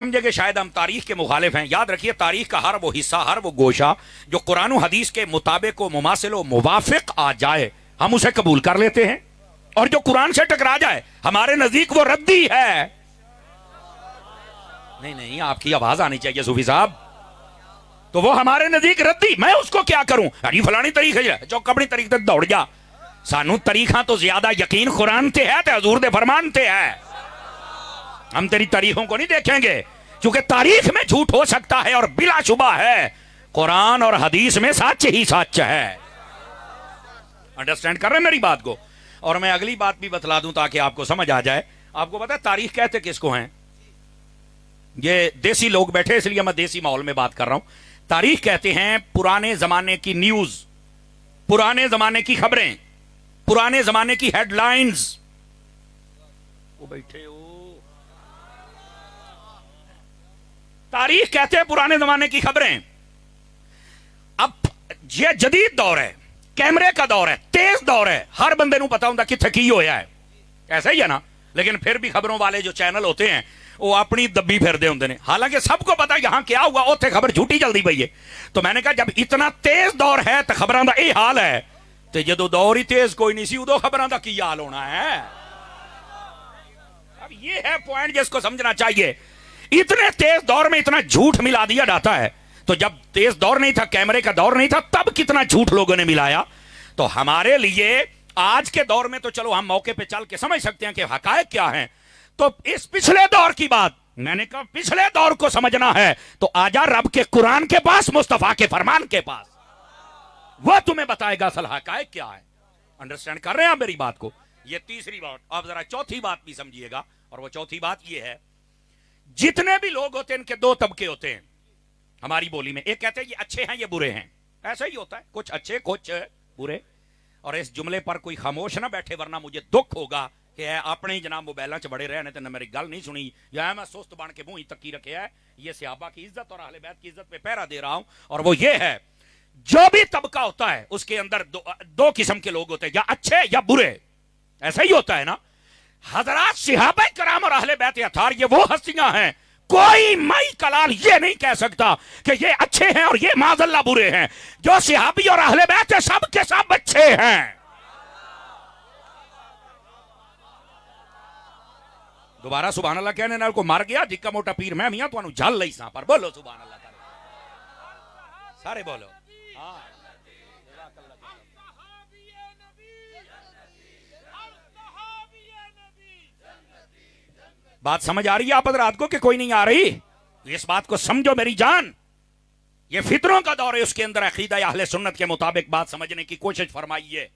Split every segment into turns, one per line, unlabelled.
سمجھے کہ شاید ہم تاریخ کے مخالف ہیں. یاد رکھیے تاریخ کا ہر وہ حصہ، ہر وہ گوشہ جو قرآن و حدیث کے مطابق و مماثل و موافق آ جائے ہم اسے قبول کر لیتے ہیں، اور جو قرآن سے ٹکرا جائے ہمارے نزدیک وہ ردی ہے. نہیں آپ کی آواز آنی چاہیے صوفی صاحب. تو وہ ہمارے نزدیک ردی. میں اس کو کیا کروں؟ ارے فلانی تاریخ ہے جو اپنی تاریخ تے دوڑ جا. سانو تاریخاں تو زیادہ یقین قرآن تے ہے تے حضور دے فرمان تے ہے. ہم تیری تاریخوں کو نہیں دیکھیں گے، کیونکہ تاریخ میں جھوٹ ہو سکتا ہے اور بلا شبہ ہے قرآن اور حدیث میں سچ ہی سچ ہے. انڈرسٹینڈ کر رہے ہیں میری بات کو؟ اور میں اگلی بات بھی بتلا دوں تاکہ آپ کو سمجھ آ جائے. آپ کو پتا ہے تاریخ کہتے کس کو ہیں؟ یہ دیسی لوگ بیٹھے اس لیے میں دیسی ماحول میں بات کر رہا ہوں. تاریخ کہتے ہیں پرانے زمانے کی نیوز، پرانے زمانے کی خبریں، پرانے زمانے کی ہیڈ لائنز. وہ بیٹھے ہو، تاریخ کہتے ہیں پرانے زمانے کی خبریں. اب یہ جدید دور ہے، کیمرے کا دور ہے، تیز دور ہے، ہر بندے نو پتا ہوں کتنے کی ہویا ہے. ایسا ہی ہے نا؟ لیکن پھر بھی خبروں والے جو چینل ہوتے ہیں وہ اپنی دبی پھر دے ہوندے نے، حالانکہ سب کو پتا یہاں کیا ہوا، اوتھے خبر جھوٹی جلدی پئی ہے. تو میں نے کہا جب اتنا تیز دور ہے تو خبراں دا اے حال ہے، تو جدو دور ہی تیز کوئی نہیں سی ادو خبراں دا کی حال ہونا ہے. اب یہ ہے پوائنٹ جس کو سمجھنا چاہیے. اتنے تیز دور میں اتنا جھوٹ ملا دیا جاتا ہے. تو جب تیز دور نہیں تھا، کیمرے کا دور نہیں تھا، تب کتنا جھوٹ لوگوں نے ملایا. تو ہمارے لیے آج کے دور میں تو چلو ہم موقع پہ چل کے سمجھ سکتے ہیں کہ حقائق کیا ہیں. تو اس پچھلے دور کی بات میں نے کہا پچھلے دور کو سمجھنا ہے تو آجا رب کے قرآن کے پاس، مصطفیٰ کے فرمان کے پاس، وہ تمہیں بتائے گا اصل حقائق کیا ہے. انڈرسٹینڈ کر رہے ہیں آپ میری بات کو؟ یہ تیسری بات. آپ ذرا چوتھی بات بھی سمجھیے گا، اور وہ چوتھی بات یہ ہے جتنے بھی لوگ ہوتے ہیں ان کے دو طبقے ہوتے ہیں ہماری بولی میں. ایک کہتے ہیں یہ اچھے ہیں یہ برے ہیں. ایسا ہی ہوتا ہے، کچھ اچھے کچھ برے. اور اس جملے پر کوئی خاموش نہ بیٹھے ورنہ مجھے دکھ ہوگا کہ اپنے ہی جناب موبائلاں چ بڑے رہنے تے نہ میری گل نہیں سنی، یا میں سست بن کے منہ ہی تکی رکھے ہے. یہ صحابہ کی عزت اور اہل بیت کی عزت پہ پہرا دے رہا ہوں. اور وہ یہ ہے جو بھی طبقہ ہوتا ہے اس کے اندر دو قسم کے لوگ ہوتے ہیں، یا اچھے یا برے. ایسا ہی ہوتا ہے نا حضرات؟ صحابہ کرام اور اہل بیت اطہار یہ وہ ہستیاں ہیں، کوئی مائی کلال یہ نہیں کہہ سکتا کہ یہ اچھے ہیں اور یہ معاذ اللہ برے ہیں. جو صحابی اور اہل بیت سب کے سب اچھے ہیں. دوبارہ سبحان اللہ کہنے نال کو مر گیا جکا موٹا پیر میں میاں تو جھل لئی ساں پر. بولو سبحان اللہ تعالی، سارے بولو. بات سمجھ آ رہی ہے آپ حضرات کو کہ کوئی نہیں آ رہی؟ اس بات کو سمجھو میری جان. یہ فطروں کا دور ہے، اس کے اندر عقیدہ اہل سنت کے مطابق بات سمجھنے کی کوشش فرمائیے.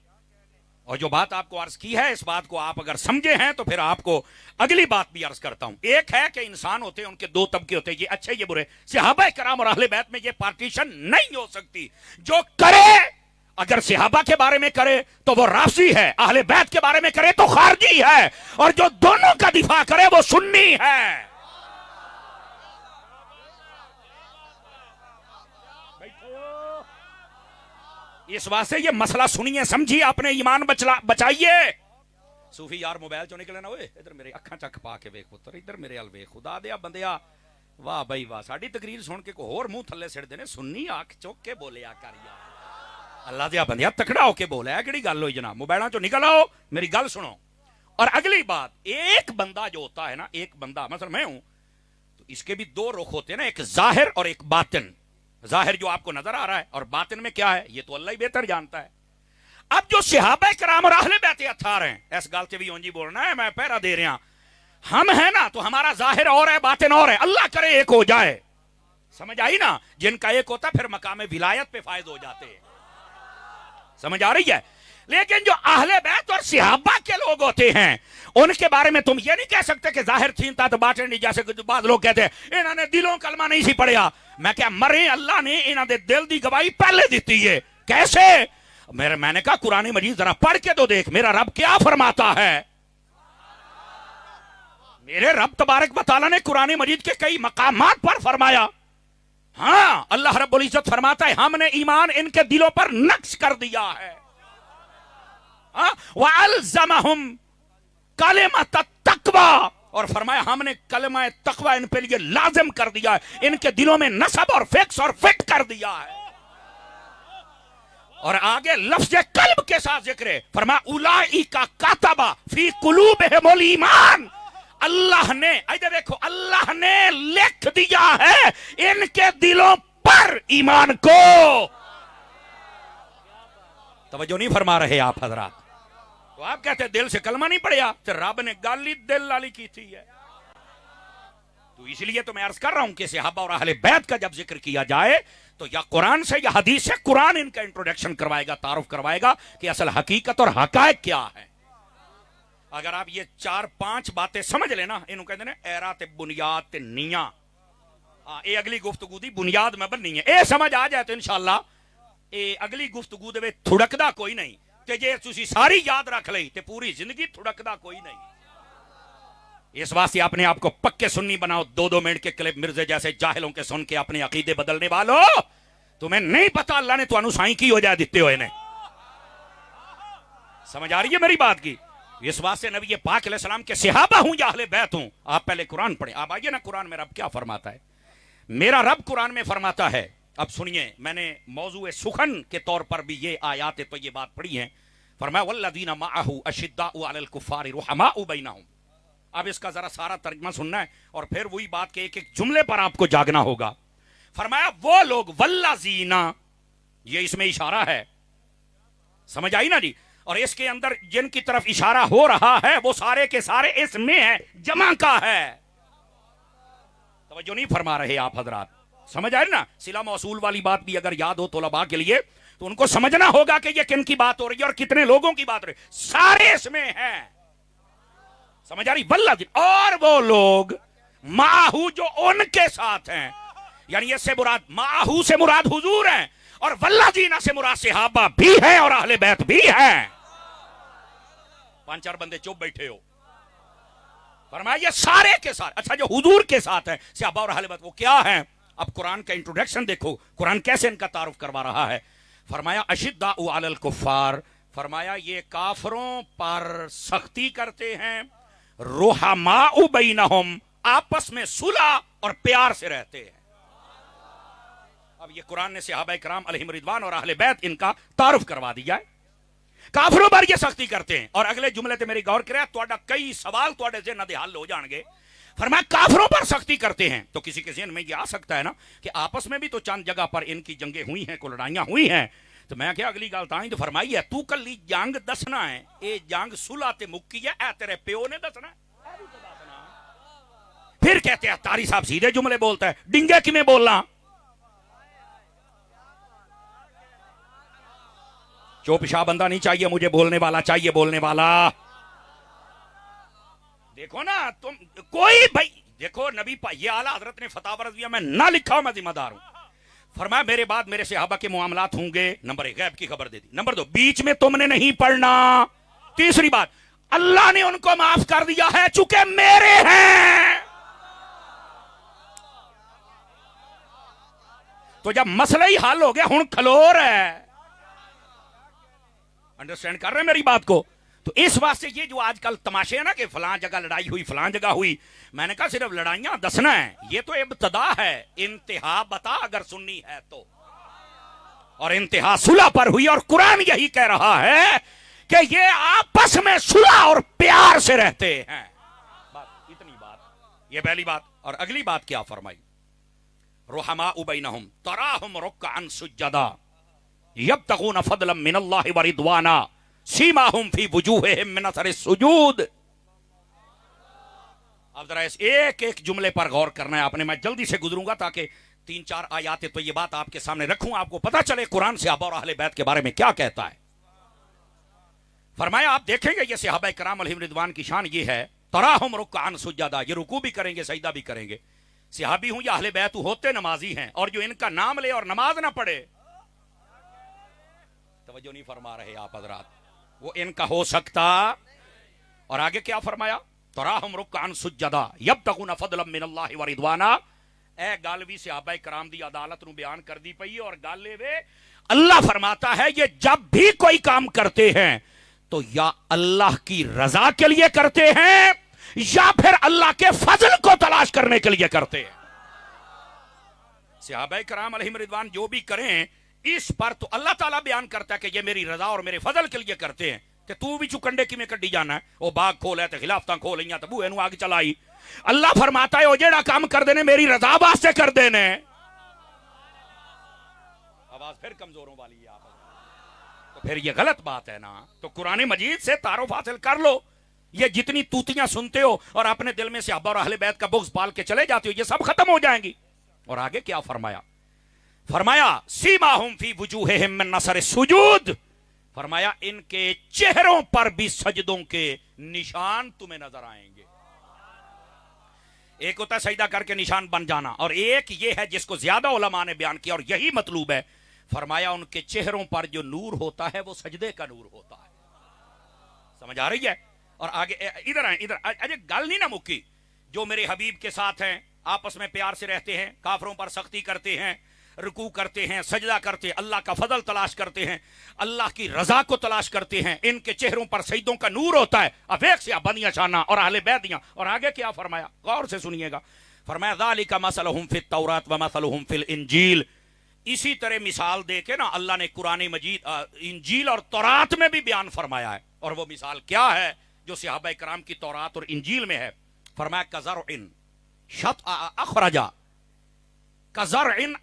اور جو بات آپ کو عرض کی ہے اس بات کو آپ اگر سمجھے ہیں تو پھر آپ کو اگلی بات بھی عرض کرتا ہوں. ایک ہے کہ انسان ہوتے ہیں، ان کے دو طبقے ہوتے ہیں، یہ اچھے یہ برے. صحابہ کرام اور اہل بیت میں یہ پارٹیشن نہیں ہو سکتی. جو کرے اگر صحابہ کے بارے میں کرے تو وہ رافضی ہے، اہل بیت کے بارے میں کرے تو خارجی ہے، اور جو دونوں کا دفاع کرے وہ سنی ہے. اس واسطے یہ مسئلہ سنیے سمجھیے، اپنے ایمان بچائیے. صوفی یار موبائل چوں نکلے نا، اوئے ادھر میرے اکھاں چک پا کے ویکھ پتر، ادھر میرے ال ویکھ. خدا دیا بندیا، واہ بھائی واہ، ساڈی تقریر سن کے کوئی ہور منہ تھلے سڑ دے نے. سنی آنکھ چوک کے بولیا کر یار، اللہ دیا بندیا تکڑا ہو کے بولا ہے. کیڑی گل ہوئی جناب؟ موبائلاں چوں نکل آؤ، میری گل سنو. اور اگلی بات، ایک بندہ جو ہوتا ہے نا، ایک بندہ مثلا میں ہوں تو اس کے بھی دو رخ ہوتے ہیں نا، ایک ظاہر اور ایک باطن. ظاہر جو آپ کو نظر آ رہا ہے، اور باطن میں کیا ہے یہ تو اللہ ہی بہتر جانتا ہے. اب جو صحابہ کرام اور اہل بیت اطہار ہیں، اس گل سے بھی اونجی بولنا ہے، میں پہرا دے رہا. ہم ہیں نا تو ہمارا ظاہر اور ہے باطن اور ہے. اللہ کرے ایک ہو جائے. سمجھ آئی نا؟ جن کا ایک ہوتا پھر مقام ولایت پہ فائز ہو جاتے ہیں. سمجھ آ رہی ہے؟ لیکن جو اہل بیت اور صحابہ کے لوگ ہوتے ہیں ان کے بارے میں تم یہ نہیں کہہ سکتے کہ ظاہر چھینتا تو باطن نہیں. جیسے بعض لوگ کہتے ہیں انہوں نے دلوں کلمہ نہیں سی پڑھیا. میں کیا مرے، اللہ نے انہوں نے دل دی گواہی پہلے دیتی ہے. کیسے؟ میں نے کہا قرآن مجید ذرا پڑھ کے تو دیکھ میرا رب کیا فرماتا ہے. میرے رب تبارک و تعالیٰ نے قرآن مجید کے کئی مقامات پر فرمایا. ہاں اللہ رب العزت فرماتا ہے ہم نے ایمان ان کے دلوں پر نقش کر دیا ہے. وَأَلْزَمَهُمْ كَلِمَةَ التَّقْوَى اور فرمایا ہم نے کلمہ تقوی ان پہ لیے لازم کر دیا ہے، ان کے دلوں میں نصب اور فکس اور فٹ کر دیا ہے. اور آگے لفظ قلب کے ساتھ ذکر ہے، فرمایا اولئک کتب فی قلوبہم الایمان. اللہ نے ادھر دیکھو، اللہ نے لکھ دیا ہے ان کے دلوں پر ایمان کو. توجہ نہیں فرما رہے آپ حضرات؟ تو آپ کہتے ہیں دل سے کلمہ نہیں پڑھیا، تو رب نے گل ہی دل والی کی تھی ہے. تو اس لیے تو میں عرض کر رہا ہوں کہ صحابہ اور اہل بیت کا جب ذکر کیا جائے تو یا قرآن سے یا حدیث سے قرآن ان کا انٹروڈکشن کروائے گا، تعارف کروائے گا کہ اصل حقیقت اور حقائق کیا ہے. اگر آپ یہ 4-5 باتیں سمجھ لینا، انہوں کہتے ہیں ایرات بنیاد تے نیاں، اے اگلی گفتگو دی بنیاد میں بننی ہے. اے سمجھ آ جائے تو انشاءاللہ اے اگلی گفتگو دے تھڑکدا کوئی نہیں، تے جے تسی ساری یاد رکھ لئی تے پوری زندگی تھڑکدا کوئی نہیں. اس واسطے اپنے آپ کو پکے سنی بناؤ. 2 منٹ کے کلپ مرزے جیسے جاہلوں کے سن کے اپنے عقیدے بدلنے والو، تمہیں نہیں پتا اللہ نے تو انوسائیں کی ہو جائے دیتے ہوئے نے. سمجھ آ رہی ہے میری بات کی؟ اس واسطے نبی پاک علیہ السلام کے صحابہ ہوں یا اہل بیت ہوں، آپ پہلے قرآن پڑھیں. آپ آئیے نا قرآن میں رب کیا فرماتا ہے. میرا رب قرآن میں فرماتا ہے، اب سنیے، میں نے موضوع سخن کے طور پر بھی یہ آیات تو یہ بات پڑھی ہیں. فرمایا والذین معہ اشداء علی الکفار رحماء بینہم. اب اس کا ذرا سارا ترجمہ سننا ہے اور پھر وہی بات کہ ایک ایک جملے پر آپ کو جاگنا ہوگا. فرمایا وہ لوگ والذین، یہ اس میں اشارہ ہے، سمجھ آئی نا جی؟ اور اس کے اندر جن کی طرف اشارہ ہو رہا ہے وہ سارے کے سارے اس میں ہے، جمع کا ہے. توجہ نہیں فرما رہے آپ حضرات؟ سمجھ آئے نا؟ صلہ موصول والی بات بھی اگر یاد ہو طلباء کے لیے تو ان کو سمجھنا ہوگا کہ یہ کن کی بات ہو رہی ہے اور کتنے لوگوں کی بات ہو رہی ہے. سارے اس میں ہیں. سمجھ آ رہی؟ والذین، اور وہ لوگ معہو جو ان کے ساتھ ہیں، یعنی اس سے مراد معہو سے مراد حضور ہیں، اور والذین سے مراد صحابہ بھی ہیں اور اہل بیت بھی ہیں. 5-4 بندے چپ بیٹھے ہو. فرمایا یہ سارے کے سارے. اچھا جو حضور کے ساتھ ہیں صحابہ اور اہل بیت وہ کیا ہیں؟ اب قرآن کا انٹروڈکشن دیکھو، قرآن کیسے ان کا تعارف کروا رہا ہے. فرمایا اشداء علی الکفار، فرمایا یہ کافروں پر سختی کرتے ہیں، رحماء بینہم، آپس میں صلح اور پیار سے رہتے ہیں. اب یہ قرآن نے صحابہ کرام علیہم رضوان اور اہل بیت ان کا تعارف کروا دیا ہے. کافروں پر یہ سختی کرتے ہیں. اور اگلے جملے تے میری غور کرے، تہاڈا کئی سوال تہاڈے ذہن دے حل ہو جان گے. فرمایا کافروں پر سختی کرتے ہیں. تو کسی کے ذہن میں یہ آ سکتا ہے نا کہ آپس میں بھی تو چند جگہ پر ان کی جنگیں ہوئی ہیں، کو لڑائیاں ہوئی ہیں. تو میں کیا اگلی گل تائیں تو فرمائی ہے تو کلی جنگ دسنا ہے، اے جنگ صلح تے مکی ہے، اے تیرے پیو نے دسنا ہے. پھر کہتے ہیں تاری صاحب سیدھے جملے بولتا ہے، ڈنگے کی میں بولنا. چوپشا بندہ نہیں چاہیے مجھے، بولنے والا چاہیے، بولنے والا. دیکھو نا تم کوئی بھائی، دیکھو نبی یہ اعلیٰ حضرت نے فتح رضویہ میں نہ لکھا ہوں، میں ذمہ دار ہوں. فرمایا میرے بعد میرے صحابہ کے معاملات ہوں گے. نمبر 1 غیب کی خبر دے دی. نمبر 2 بیچ میں تم نے نہیں پڑھنا. تیسری بات اللہ نے ان کو معاف کر دیا ہے چونکہ میرے ہیں. تو جب مسئلہ ہی حل ہو گیا ہوں کھلو رہا ہے. انڈرسٹینڈ کر رہے ہیں میری بات کو؟ تو اس واسطے یہ جو آج کل تماشے ہیں نا کہ فلاں جگہ لڑائی ہوئی، فلاں جگہ ہوئی، میں نے کہا صرف لڑائیاں دسنا ہے، یہ تو ابتدا ہے. انتہا بتا اگر سننی ہے تو. اور انتہا صلح پر ہوئی اور قرآن یہی کہہ رہا ہے کہ یہ آپس میں صلح اور پیار سے رہتے ہیں. بات اتنی بات، یہ پہلی بات. اور اگلی بات کیا فرمائی؟ رحماء بینہم تراہم رکعا سجدا یبتغون فضلا من اللہ ورضوانا سیماہم فی وجوہہم من اثر السجود. اب ذرا اس ایک ایک جملے پر غور کرنا ہے آپ نے. میں جلدی سے گزروں گا تاکہ 3-4 آیات تو یہ بات آپ کے سامنے رکھوں، آپ کو پتہ چلے قرآن صحابہ اور اہل بیت کے بارے میں کیا کہتا ہے. فرمایا آپ دیکھیں گے یہ صحابہ کرام علیہم رضوان کی شان یہ ہے، تراہم رکعا سجدا، یہ رکوع بھی کریں گے سجدہ بھی کریں گے. صحابی ہوں یا اہل بیت ہوتے نمازی ہیں، اور جو ان کا نام لے اور نماز نہ پڑھے، توجہ نہیں فرما رہے آپ حضرات، وہ ان کا ہو سکتا. اور آگے کیا فرمایا؟ تراہم رکعا سجدا یبتغون فضلا من اللہ ورضوانا. اے گالوی صحابہ کرام دی عدالت نو بیان کر دی پئی، اور گالے وے اللہ فرماتا ہے یہ جب بھی کوئی کام کرتے ہیں تو یا اللہ کی رضا کے لیے کرتے ہیں یا پھر اللہ کے فضل کو تلاش کرنے کے لیے کرتے ہیں؟ صحابہ کرام علیہم رضوان جو بھی کریں اس پر تو اللہ تعالیٰ بیان کرتا ہے کہ یہ میری رضا اور میرے فضل کے لیے کرتے ہیں. کہ تو بھی چکنڈے کی میں کڈی جانا ہے وہ باغ کھول ہے تو خلافتاں کھول لیا تو بوئے نو آگ چلائی. اللہ فرماتا ہے وہ جیڑا کام کر دینے میری رضا واسطے کر دینے. آواز پھر کمزوروں والی ہے آپ, تو پھر یہ غلط بات ہے نا. تو قرآن مجید سے تعارف حاصل کر لو. یہ جتنی توتیاں سنتے ہو اور اپنے دل میں صحابہ اور اہل بیت کا بغض پال کے چلے جاتے ہو یہ سب ختم ہو جائیں گی. اور آگے کیا فرمایا؟ فرمایا سیماہم فی وجوہہم من نثر السجود. فرمایا ان کے چہروں پر بھی سجدوں کے نشان تمہیں نظر آئیں گے. ایک ہوتا ہے سجدہ کر کے نشان بن جانا, اور ایک یہ ہے جس کو زیادہ علماء نے بیان کیا اور یہی مطلوب ہے. فرمایا ان کے چہروں پر جو نور ہوتا ہے وہ سجدے کا نور ہوتا ہے. سمجھ آ رہی ہے؟ اور آگے ادھر آئیں, ادھر اجے گل نہیں نہ مکی. جو میرے حبیب کے ساتھ ہیں آپس میں پیار سے رہتے ہیں, کافروں پر سختی کرتے ہیں, رکوع کرتے ہیں, سجدہ کرتے ہیں, اللہ کا فضل تلاش کرتے ہیں, اللہ کی رضا کو تلاش کرتے ہیں, ان کے چہروں پر سجدوں کا نور ہوتا ہے. اب ایک سے بنیاں شانہ اور اہل بیت. اور آگے کیا فرمایا غور سے سنیے گا. فرمایا ذالک مثلہم فی التوراۃ ومثلہم فی الانجیل. اسی طرح مثال دے کے نا اللہ نے قرآن مجید انجیل اور تورات میں بھی بیان فرمایا ہے. اور وہ مثال کیا ہے جو صحابہ کرام کی تورات اور انجیل میں ہے؟ فرمایا کزرع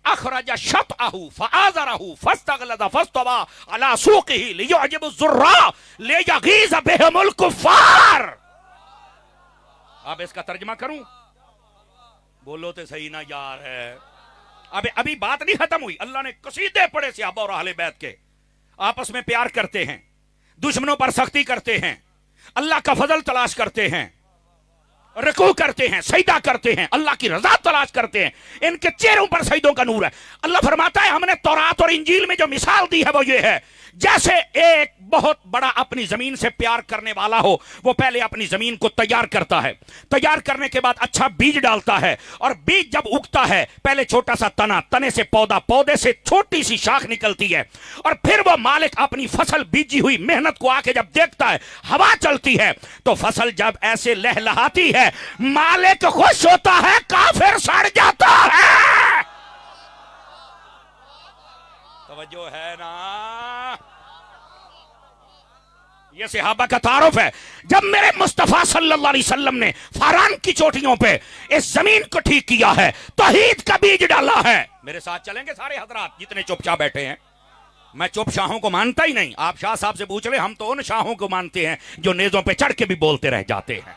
اخرج شطأہ فآزرہ فاستغلظ فاستوى على سوقه لیعجب الزراء لیغیظ بهم الکفار. اب اس کا ترجمہ کروں؟ بولو تو صحیح نا یار ہے. ابھی بات نہیں ختم ہوئی. اللہ نے قصیدے پڑھے صحابہ اور اہل بیت کے, آپس میں پیار کرتے ہیں, دشمنوں پر سختی کرتے ہیں, اللہ کا فضل تلاش کرتے ہیں, رکوع کرتے ہیں, سجدہ کرتے ہیں, اللہ کی رضا تلاش کرتے ہیں. ان کے چہروں پر سجدوں کا نور ہے. اللہ فرماتا ہے ہم نے تورات اور انجیل میں جو مثال دی ہے وہ یہ ہے جیسے ایک بہت بڑا اپنی زمین سے پیار کرنے والا ہو. وہ پہلے اپنی زمین کو تیار کرتا ہے, تیار کرنے کے بعد اچھا بیج ڈالتا ہے, اور بیج جب اگتا ہے پہلے چھوٹا سا تنا, تنے سے پودا, پودے سے چھوٹی سی شاخ نکلتی ہے, اور پھر وہ مالک اپنی فصل بیجی ہوئی محنت کو آ کے جب دیکھتا ہے ہوا چلتی ہے تو فصل جب ایسے لہلہاتی ہے مالک خوش ہوتا ہے, کافر سڑ جاتا ہے. توجہ ہے نا؟ یہ صحابہ کا تعارف ہے. جب میرے مصطفیٰ صلی اللہ علیہ وسلم نے فاران کی چوٹیوں پہ اس زمین کو ٹھیک کیا ہے, توحید کا بیج ڈالا ہے. میرے ساتھ چلیں گے سارے حضرات جتنے چپ چاپ بیٹھے ہیں؟ میں چپ شاہوں کو مانتا ہی نہیں. آپ شاہ صاحب سے پوچھ لیں, ہم تو ان شاہوں کو مانتے ہیں جو نیزوں پہ چڑھ کے بھی بولتے رہ جاتے ہیں.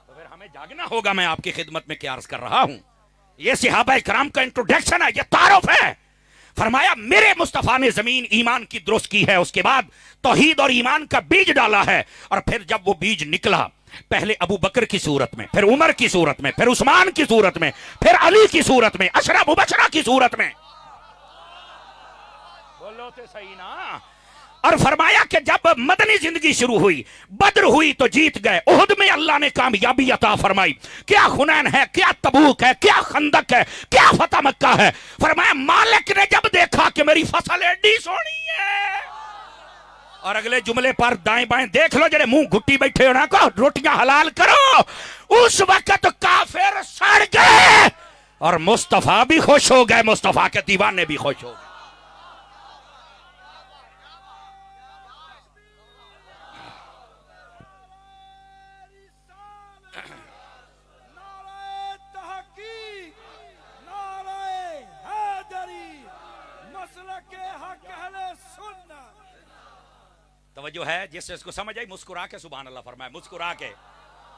تو پھر ہمیں جاگنا ہوگا. میں آپ کی خدمت میں کیا عرض کر رہا ہوں, یہ صحابہ کرام کا انٹروڈکشن ہے, یہ تعارف ہے. فرمایا میرے مصطفیٰ نے زمین ایمان کی درست کی ہے, اس کے بعد توحید اور ایمان کا بیج ڈالا ہے, اور پھر جب وہ بیج نکلا پہلے ابو بکر کی صورت میں, پھر عمر کی صورت میں, پھر عثمان کی صورت میں, پھر علی کی صورت میں, عشرہ مبشرہ کی صورت میں. بولو تے صحیح نا. اور فرمایا کہ جب مدنی زندگی شروع ہوئی, بدر ہوئی تو جیت گئے, احد میں اللہ نے کامیابی عطا فرمائی, کیا حنین ہے, کیا تبوک ہے, کیا خندق ہے, کیا فتح مکہ ہے. فرمایا مالک نے جب دیکھا کہ میری فصل ایڈی سونی ہے, اور اگلے جملے پر دائیں بائیں دیکھ لو جڑے منہ گھٹی بیٹھے ہونا کو روٹیاں حلال کرو, اس وقت کافر سڑ گئے اور مصطفیٰ بھی خوش ہو گئے, مصطفیٰ کے دیوانے بھی خوش ہو گئے. توجہ ہے؟ جس سے اس کو سمجھ آئی مسکرا کے سبحان اللہ فرمائے, مسکرا کے.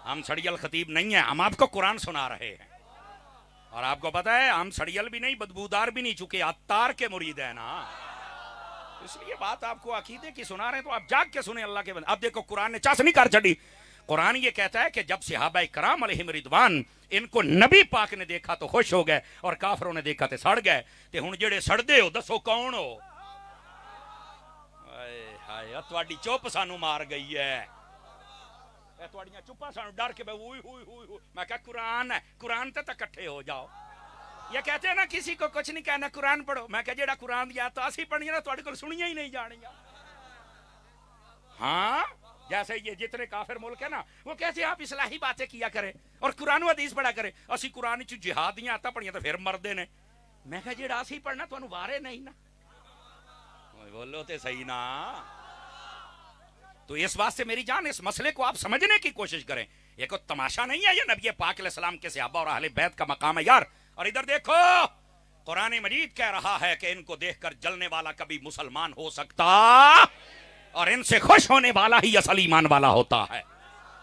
ہم سڑیل خطیب نہیں ہیں, ہم آپ کو قرآن سنا رہے ہیں. اور آپ کو پتا ہے ہم سڑیل بھی نہیں, بدبودار بھی نہیں, چونکہ عطار کے مرید ہیں نا, اس لیے بات آپ کو عقیدے کی سنا رہے ہیں تو آپ جاگ کے سنیں اللہ کے بندے. اب دیکھو قرآن نے چاس نہیں کر چڑی. قرآن یہ کہتا ہے کہ جب صحابہ کرام علیہم رضوان ان کو نبی پاک نے دیکھا تو خوش ہو گئے, اور کافروں نے دیکھا تو سڑ گئے. تے ہن جڑے سڑدے ہو دسو کون ہو؟ تواڈی چپ سانو مار گئی ہے, تواڈیاں چپا سانو ڈر کے ہوئی ہوئی ہوئی ہوئی. میں کہا قرآن ہے, قرآن تے اکٹھے ہو جاؤ. یہ کہتے ہیں نا کسی کو کچھ نہیں کہنا, قرآن پڑھو. میں کہا جیڑا قرآن دیا تو اسی پڑھنی نا, تواڈے کول سنیاں ہی نہیں جانیاں. ہاں جیسے یہ جتنے کافر ملک ہے نا وہ کہتے آپ اصلاحی باتیں کیا کریں اور قرآن و حدیث پڑھا کریں. اسی قرآن چ جہادیاں آتا پڑھیاں تو پھر مردے نے. میں کہا جیڑا اسی پڑھنا تو وارے نہیں نا. بولو تے صحیح نا. تو اس واسطے میری جان اس مسئلے کو آپ سمجھنے کی کوشش کریں. یہ کوئی تماشا نہیں ہے, یہ نبی پاک علیہ السلام کے صحابہ اور اہل بیت کا مقام ہے یار. اور ادھر دیکھو قرآن مجید کہہ رہا ہے کہ ان کو دیکھ کر جلنے والا کبھی مسلمان ہو سکتا اور ان سے خوش ہونے والا ہی اصل ایمان والا ہوتا ہے.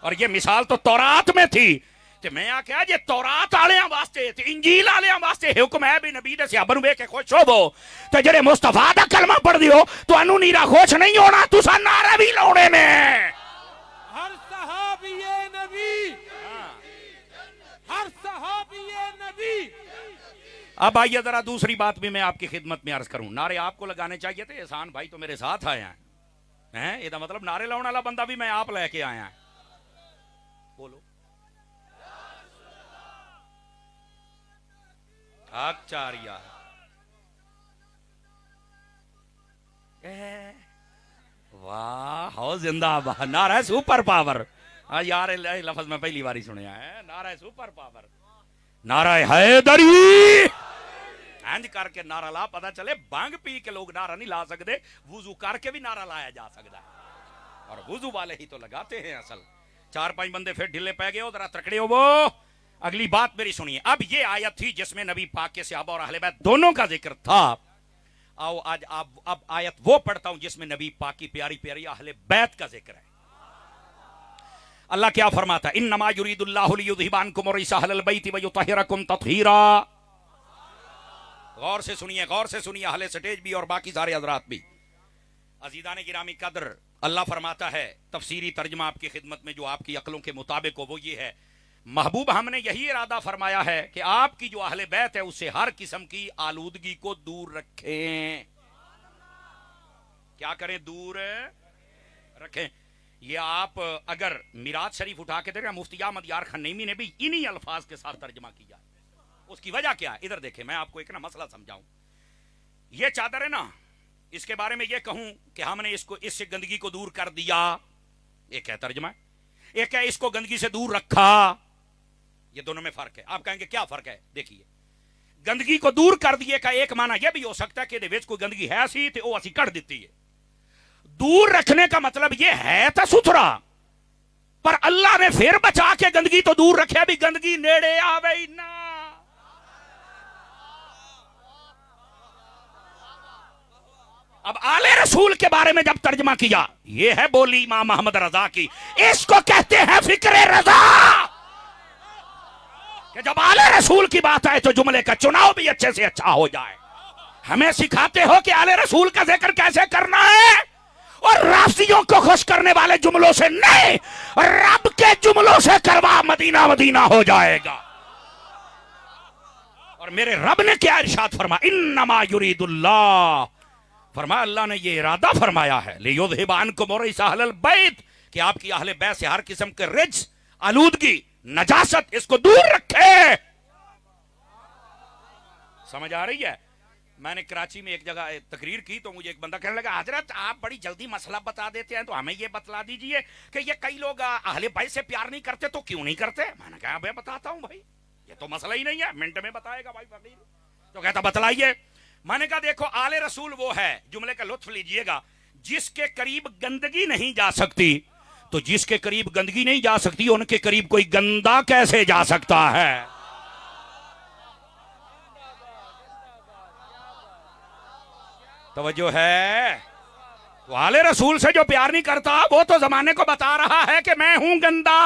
اور یہ مثال تو تورات میں تھی کہ میں کہا یہ تورات آلیاں واسطے انجیل آلیاں واسطے حکم ہے بھی نبی دے صحابہ نو ویکھ کے خوش ہوو تے جڑے مصطفیٰ دا کلمہ پڑھ دیو تو انو نیرا خوش نہیں ہونا, تساں نعرے بھی لاونے نے.
ہر صحابی نبی, ہر صحابی نبی.
اب آئیے ذرا دوسری بات بھی میں آپ کی خدمت میں عرض کروں. نعرے آپ کو لگانے چاہیے تھے, احسان بھائی تو میرے ساتھ آیا ہیں. یہ مطلب نعرے لاؤن والا بندہ بھی میں آپ لے کے آیا ہیں. بولو حق چاریا. واہ ہو زندہ باد. نعرہ سپر پاور. یار لفظ میں پہلی باری سنیا ہے. نعرہ سپر پاور, نعرہ حیدری ہنج کر کے نعرہ لا. پتا چلے بانگ پی کے لوگ نعرہ نہیں لا سکتے, وضو کر کے بھی نعرہ لایا جا سکتا ہے. اور وضو والے ہی تو لگاتے ہیں اصل. 4-5 بندے پھر ڈھلے پہ گئے ہو, ذرا تکڑے ہو. وہ اگلی بات میری سنیے. اب یہ آیت تھی جس میں نبی پاک کے صحابہ اور اہل بیت دونوں کا ذکر تھا. آؤ آج اب آیت وہ پڑھتا ہوں جس میں نبی پاک کی پیاری پیاری اہل بیت کا ذکر ہے. اللہ کیا فرماتا ہے, انما یرید اللہ لیذھب عنکم الرجس اہل البیت ویطہرکم تطہیرا. غور سے سنیے, غور سے سنیے, اہل سٹیج بھی اور باقی سارے حضرات بھی. عزیزان گرامی قدر, اللہ فرماتا ہے تفسیری ترجمہ آپ کی خدمت میں جو آپ کی عقلوں کے مطابق ہو وہ یہ ہے, محبوب ہم نے یہی ارادہ فرمایا ہے کہ آپ کی جو اہل بیت ہے اس سے ہر قسم کی آلودگی کو دور رکھیں. کیا کریں؟ دور رکھیں. یہ آپ اگر میراث شریف اٹھا کے دیکھیں, مفتی احمد یار خنیمی نے بھی انہی الفاظ کے ساتھ ترجمہ کیا. اس کی وجہ کیا ہے؟ ادھر دیکھیں, میں آپ کو ایک مسئلہ سمجھاؤں. یہ چادر ہے نا, اس کے بارے میں یہ کہوں کہ ہم نے اس سے گندگی کو دور کر دیا, ایک ہے ترجمہ. ایک ہے اس کو گندگی سے دور رکھا. یہ دونوں میں فرق ہے. آپ کہیں گے کیا فرق ہے؟ دیکھیے, گندگی کو دور کر دیے کا ایک معنی یہ بھی ہو سکتا ہے کہ دے وچ کوئی گندگی ہے سی تے او اسی کٹ دیتی ہے. دور رکھنے کا مطلب یہ ہے تا ستھرا, پر اللہ نے پھر بچا کے گندگی تو دور رکھے, بھی گندگی نیڑے آوے ہی نہ. اب آل رسول کے بارے میں جب ترجمہ کیا, یہ ہے بولی امام محمد رضا کی, اس کو کہتے ہیں فکر رضا, کہ جب آل رسول کی بات آئے تو جملے کا چناؤ بھی اچھے سے اچھا ہو جائے. ہمیں سکھاتے ہو کہ آل رسول کا ذکر کیسے کرنا ہے, اور رافضیوں کو خوش کرنے والے جملوں سے نہیں, رب کے جملوں سے کروا, مدینہ مدینہ ہو جائے گا. اور میرے رب نے کیا ارشاد فرما, انما یرید اللہ, فرمایا اللہ نے یہ ارادہ فرمایا ہے, لیذھب عنکم الرجس اہل البیت, کہ آپ کی اہل بیت سے ہر قسم کے رجس, آلودگی, نجاست, اس کو دور رکھے. سمجھ آ رہی ہے؟ میں نے کراچی میں ایک جگہ تقریر کی تو مجھے ایک بندہ کہنے لگا, حضرت آپ بڑی جلدی مسئلہ بتا دیتے ہیں, تو ہمیں یہ بتلا دیجئے کہ یہ کئی لوگ اہل بیت سے پیار نہیں کرتے تو کیوں نہیں کرتے. میں نے کہا میں بتاتا ہوں بھائی, یہ تو مسئلہ ہی نہیں ہے, منٹ میں بتائے گا بھائی فقیر. تو کہتا بتلائیے. میں نے کہا دیکھو, آل رسول وہ ہے, جملے کا لطف لیجئے گا, جس کے قریب گندگی نہیں جا سکتی. تو جس کے قریب گندگی نہیں جا سکتی, ان کے قریب کوئی گندا کیسے جا سکتا ہے؟ توجہ ہے؟ تو آل رسول سے جو پیار نہیں کرتا وہ تو زمانے کو بتا رہا ہے کہ میں ہوں گندا,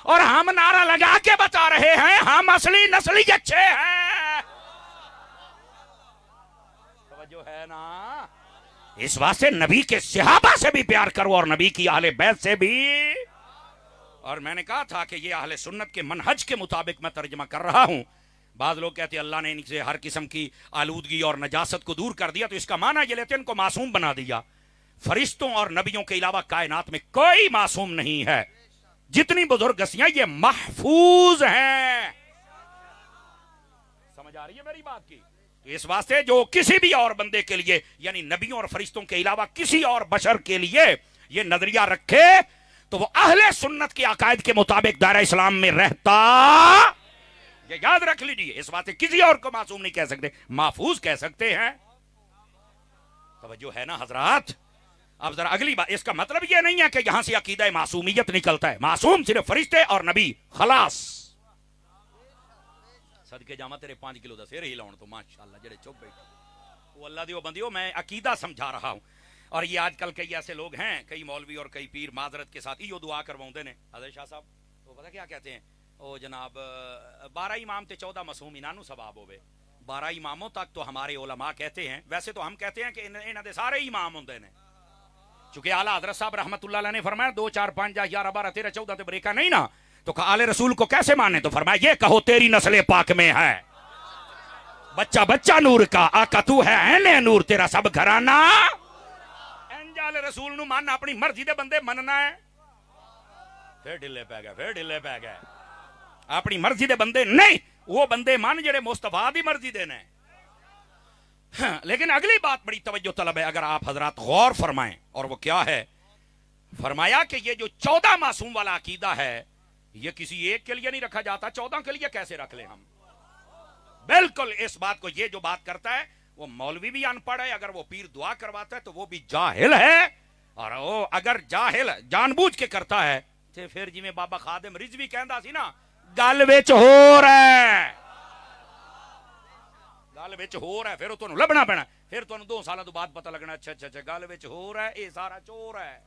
اور ہم نعرہ لگا کے بتا رہے ہیں ہم اصلی نسلی اچھے ہیں. توجہ ہے نا؟ اس واسطے نبی کے صحابہ سے بھی پیار کرو اور نبی کی اہل بیت سے بھی. اور میں نے کہا تھا کہ یہ اہل سنت کے منہج کے مطابق میں ترجمہ کر رہا ہوں. بعض لوگ کہتے ہیں اللہ نے ان سے ہر قسم کی آلودگی اور نجاست کو دور کر دیا, تو اس کا معنی یہ لیتے ہیں ان کو معصوم بنا دیا. فرشتوں اور نبیوں کے علاوہ کائنات میں کوئی معصوم نہیں ہے. جتنی بزرگ ہستیاں یہ محفوظ ہیں. سمجھ آ رہی ہے میری بات کی؟ تو اس واسطے جو کسی بھی اور بندے کے لیے, یعنی نبیوں اور فرشتوں کے علاوہ کسی اور بشر کے لیے یہ نظریہ رکھے تو وہ اہل سنت کے عقائد کے مطابق دائرہ اسلام میں رہتا. یہ یاد رکھ لیجیے, اس بات سے کسی اور کو معصوم نہیں کہہ سکتے, محفوظ کہہ سکتے ہیں. توجہ ہے نا حضرات؟ اب ذرا اگلی بات, اس کا مطلب یہ نہیں ہے کہ یہاں سے عقیدہ معصومیت نکلتا ہے. معصوم صرف فرشتے اور نبی, خلاص. صدقے جاواں تیرے 5 کلو دا سیر ہی لاؤن تو ماشاءاللہ جڑے چپ بیٹھے. وہ اللہ دیو بندیو, میں عقیدہ سمجھا رہا ہوں. اور یہ آج کل کئی ایسے لوگ ہیں, کئی مولوی اور کئی پیر معذرت کے ساتھ یہ دعا کرواؤندے نے. حضرت شاہ صاحب وہ پتہ کیا کہتے ہیں, او جناب 12 امام تے 14 معصوم انہاں نو ثواب ہوے. 12 اماموں تک تو ہمارے علماء کہتے ہیں, ویسے تو ہم کہتے ہیں کہ انہاں دے سارے امام ہوندے نے, چونکہ اعلیٰ حضرت صاحب رحمت اللہ علیہ نے فرمایا 2 4 5 11 12 13 14 تے بریکہ نہیں نا, تو کہا آل رسول کو کیسے مانے, تو فرمایا یہ کہو تیری نسل پاک میں ہے بچہ بچہ نور کا, آقا تو ہے عین نور, تیرا سب گھرانہ. انجال رسول نو ماننا اپنی مرضی دے بندے مننا ہے, پھر ڈلے پہ گئے, پھر ڈلے پہ گئے. اپنی مرضی دے بندے نہیں, وہ بندے مان جڑے مصطفیٰ دی مرضی دے نے. لیکن اگلی بات بڑی توجہ طلب ہے, اگر آپ حضرات غور فرمائیں, اور وہ کیا ہے, فرمایا کہ یہ جو 14 معصوم والا عقیدہ ہے یہ کسی ایک کے لیے نہیں رکھا جاتا. 14 کے لیے کیسے رکھ لیں ہم؟ بالکل اس بات کو, یہ جو بات کرتا ہے وہ مولوی بھی ان پڑھ ہے, اگر وہ پیر دعا کرواتا ہے تو وہ بھی جاہل ہے, اور وہ اگر جاہل جان بوجھ کے کرتا ہے تو پھر جی میں بابا خادم رضوی کہندا سی نا, گل وچ ہو رہا ہے, گل وچ ہو رہا ہے, پھر تانوں لبنا پینا, پھر تانوں 2 سالاں تو بعد پتہ لگنا اچھا اچھا اچھا گل وچ ہو رہا ہے, اے سارا چور ہے,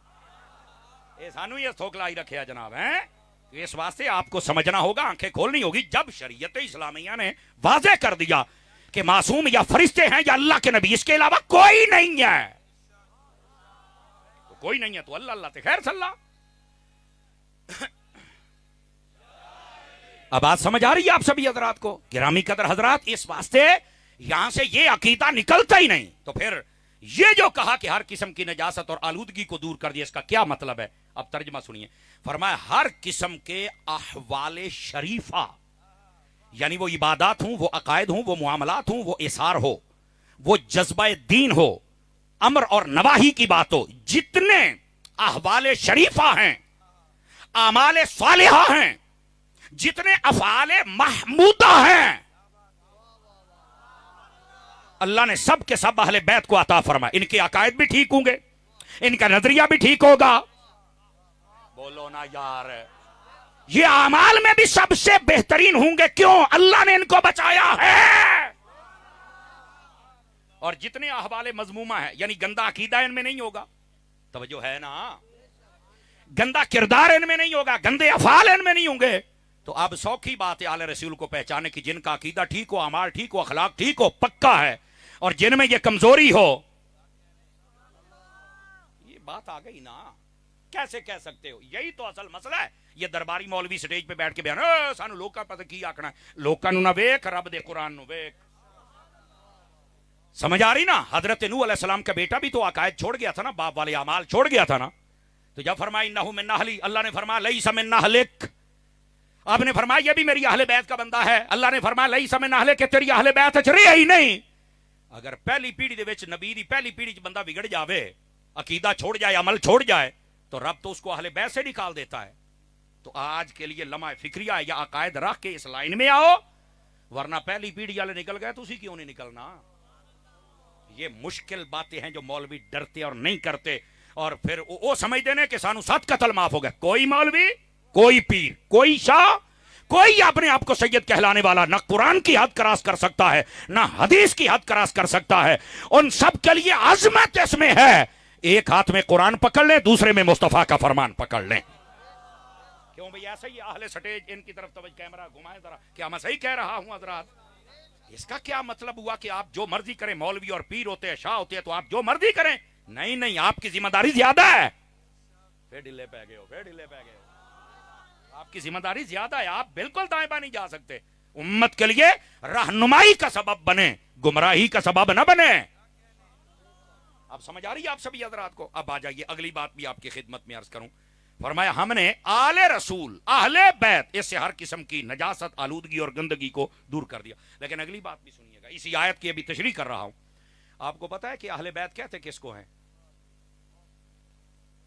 اے سانو یہ تھوکلائی رکھیا جناب ہیں. اس واسطے آپ کو سمجھنا ہوگا, آنکھیں کھولنی ہوگی. جب شریعت اسلامیہ نے واضح کر دیا کہ معصوم یا فرشتے ہیں یا اللہ کے نبی, اس کے علاوہ کوئی نہیں ہے, تو کوئی نہیں ہے تو اللہ اللہ تے خیر صلی اللہ. اب بات سمجھ آ رہی ہے آپ سبھی حضرات کو؟ گرامی قدر حضرات, اس واسطے یہاں سے یہ عقیدہ نکلتا ہی نہیں. تو پھر یہ جو کہا کہ ہر قسم کی نجاست اور آلودگی کو دور کر دیا, اس کا کیا مطلب ہے؟ اب ترجمہ سنیے. فرمایا ہر قسم کے احوال شریفہ, یعنی وہ عبادات ہوں, وہ عقائد ہوں, وہ معاملات ہوں, وہ اثار ہو, وہ جذبہ دین ہو, امر اور نواہی کی بات ہو, جتنے احوال شریفہ ہیں, اعمال صالحہ ہیں, جتنے افعال محمودہ ہیں, اللہ نے سب کے سب اہل بیت کو عطا فرمایا. ان کے عقائد بھی ٹھیک ہوں گے, ان کا نظریہ بھی ٹھیک ہوگا. بولو نا یار, یہ اعمال میں بھی سب سے بہترین ہوں گے. کیوں؟ اللہ نے ان کو بچایا ہے. اور جتنے احوال مذمومہ ہیں, یعنی گندا عقیدہ ان میں نہیں ہوگا, توجہ ہے نا, گندا کردار ان میں نہیں ہوگا, گندے افعال ان میں نہیں ہوں گے. تو اب سوکھی بات ہے آل رسول کو پہچانے کی, جن کا عقیدہ ٹھیک ہو, اعمال ٹھیک ہو, اخلاق ٹھیک ہو, پکا ہے, اور جن میں یہ کمزوری ہو. یہ بات آ گئی نا, کیسے کہہ سکتے ہو؟ یہی تو اصل مسئلہ ہے. یہ درباری مولوی سٹیج پہ بیٹھ کے بیان, سانو لوکاں پتہ کی آکھنا ہے, لوکاں نو نہ ویکھ, رب دے قرآن نو ویکھ. سمجھ آ رہی نا؟ حضرت نوح علیہ السلام کا بیٹا بھی تو عقائد چھوڑ گیا تھا نا, باپ والے اعمال چھوڑ گیا تھا نا. تو جب فرمایا انہ من اہلی, اللہ نے فرمایا لیس من اہلک, آپ نے فرمایا یہ بھی میری اہل بیت کا بندہ ہے. اللہ نے فرمایا لیس من اہلک, کہ تیری اہل بیت اچ رہی ہی نہیں. اگر پہلی پیڑھی دے وچ نبی دی پہلی پیڑھی چ بندہ بگڑ جاوے, عقیدہ چھوڑ جائے, عمل چھوڑ جائے, تو رب تو اس کو اہل بیت سے نکال دیتا ہے. تو آج کے لیے لمحہ فکریہ ہے, یا عقائد رکھ کے اس لائن میں آؤ, ورنہ پہلی پیڑھی والے نکل گئے تو اسی کیوں نہیں نکلنا. یہ مشکل باتیں ہیں جو مولوی ڈرتے اور نہیں کرتے, اور پھر وہ سمجھتے ہیں کہ سانو 7 قتل معاف ہو گئے. کوئی مولوی, کوئی پیر, کوئی شاہ, کوئی اپنے آپ کو سید کہلانے والا نہ قرآن کی حد کراس کر سکتا ہے, نہ حدیث کی حد کراس کر سکتا ہے. ان سب کے لیے عظمت اس میں ہے, ایک ہاتھ میں قرآن پکڑ لیں, دوسرے میں مصطفیٰ کا فرمان پکڑ لیں. کیوں بھئی ایسا ہی اہل سٹیج, ان کی طرف توجہ کیمرہ گھمائیں ذرا, کیا میں صحیح کہہ رہا ہوں حضرات؟ اس کا کیا مطلب ہوا کہ آپ جو مرضی کریں, مولوی اور پیر ہوتے ہیں, شاہ ہوتے ہیں, تو آپ جو مرضی کریں؟ نہیں نہیں, آپ کی ذمہ داری زیادہ ہے. پھر ڈلے پہ گئے ہو, پھر ڈلے پہ گئے ہو. آپ کی ذمہ داری زیادہ ہے, آپ بالکل دائیں بائیں نہیں جا سکتے. امت کے لیے رہنمائی کا سبب بنے, گمراہی کا سبب نہ بنے. اب سمجھ آ رہی ہے آپ سبھی حضرات کو؟ اب آ جائیے اگلی بات بھی آپ کی خدمت میں عرض کروں. فرمایا ہم نے آل رسول, اہل بیت, اس سے ہر قسم کی نجاست, آلودگی اور گندگی کو دور کر دیا. لیکن اگلی بات بھی سنیے گا, اسی آیت کی ابھی تشریح کر رہا ہوں. آپ کو پتا ہے کہ اہل بیت کہتے کس کو ہیں؟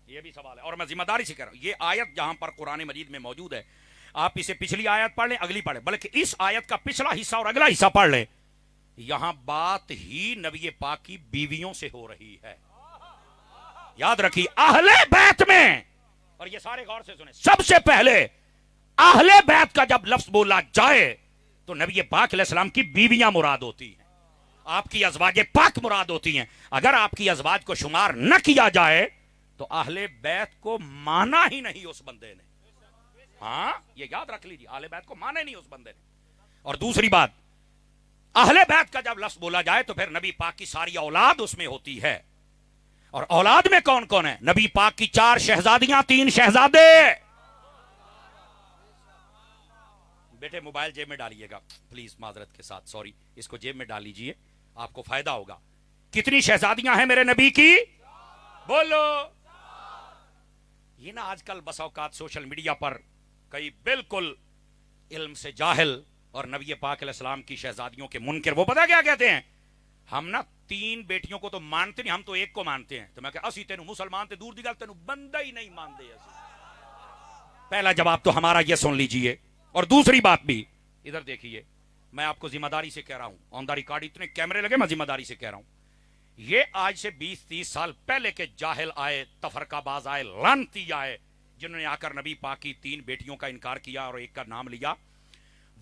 یہ بھی سوال ہے اور میں ذمہ داری سے کہہ رہا ہوں یہ آیت جہاں پر قرآن مجید میں موجود ہے آپ اسے پچھلی آیت پڑھ لیں اگلی پڑھ لیں بلکہ اس آیت کا پچھلا حصہ اور اگلا حصہ پڑھ لیں یہاں بات ہی نبی پاک کی بیویوں سے ہو رہی ہے. یاد رکھیے اہل بیت میں اور یہ سارے غور سے سنیں سب سے پہلے اہل بیت کا جب لفظ بولا جائے تو نبی پاک علیہ السلام کی بیویاں مراد ہوتی ہیں آپ کی ازواج پاک مراد ہوتی ہیں. اگر آپ کی ازواج کو شمار نہ کیا جائے تو اہل بیت کو مانا ہی نہیں اس بندے نے. ہاں یہ یاد رکھ لیجیے اہل بیت کو مانا ہی نہیں اس بندے نے. اور دوسری بات اہل بیت کا جب لفظ بولا جائے تو پھر نبی پاک کی ساری اولاد اس میں ہوتی ہے. اور اولاد میں کون کون ہے؟ نبی پاک کی 4 شہزادیاں 3 شہزادے. بیٹے موبائل جیب میں ڈالیے گا پلیز معذرت کے ساتھ سوری اس کو جیب میں ڈال لیجیے آپ کو فائدہ ہوگا. کتنی شہزادیاں ہیں میرے نبی کی؟ بولو. یہ نا آج کل بس اوقات سوشل میڈیا پر کئی بالکل علم سے جاہل اور نبی پاک علیہ السلام کی شہزادیوں کے منکر وہ پتہ کیا کہتے ہیں ہم نا 3 بیٹیوں کو تو مانتے نہیں ہم تو ایک کو مانتے ہیں. تو میں کہا اسی تینوں مسلمان تے دور دی گل تینوں بندہ ہی نہیں مانتے. پہلا جواب تو ہمارا یہ سن لیجئے. اور دوسری بات بھی ادھر دیکھیے میں آپ کو ذمہ داری سے کہہ رہا ہوں آن دا ریکارڈ اتنے کیمرے لگے میں ذمہ داری سے کہہ رہا ہوں یہ آج سے 20-30 سال پہلے کے جاہل آئے تفرقہ باز آئے لعنتی آئے جنہوں نے آ کر نبی پاک کی 3 بیٹیوں کا انکار کیا اور ایک کا نام لیا.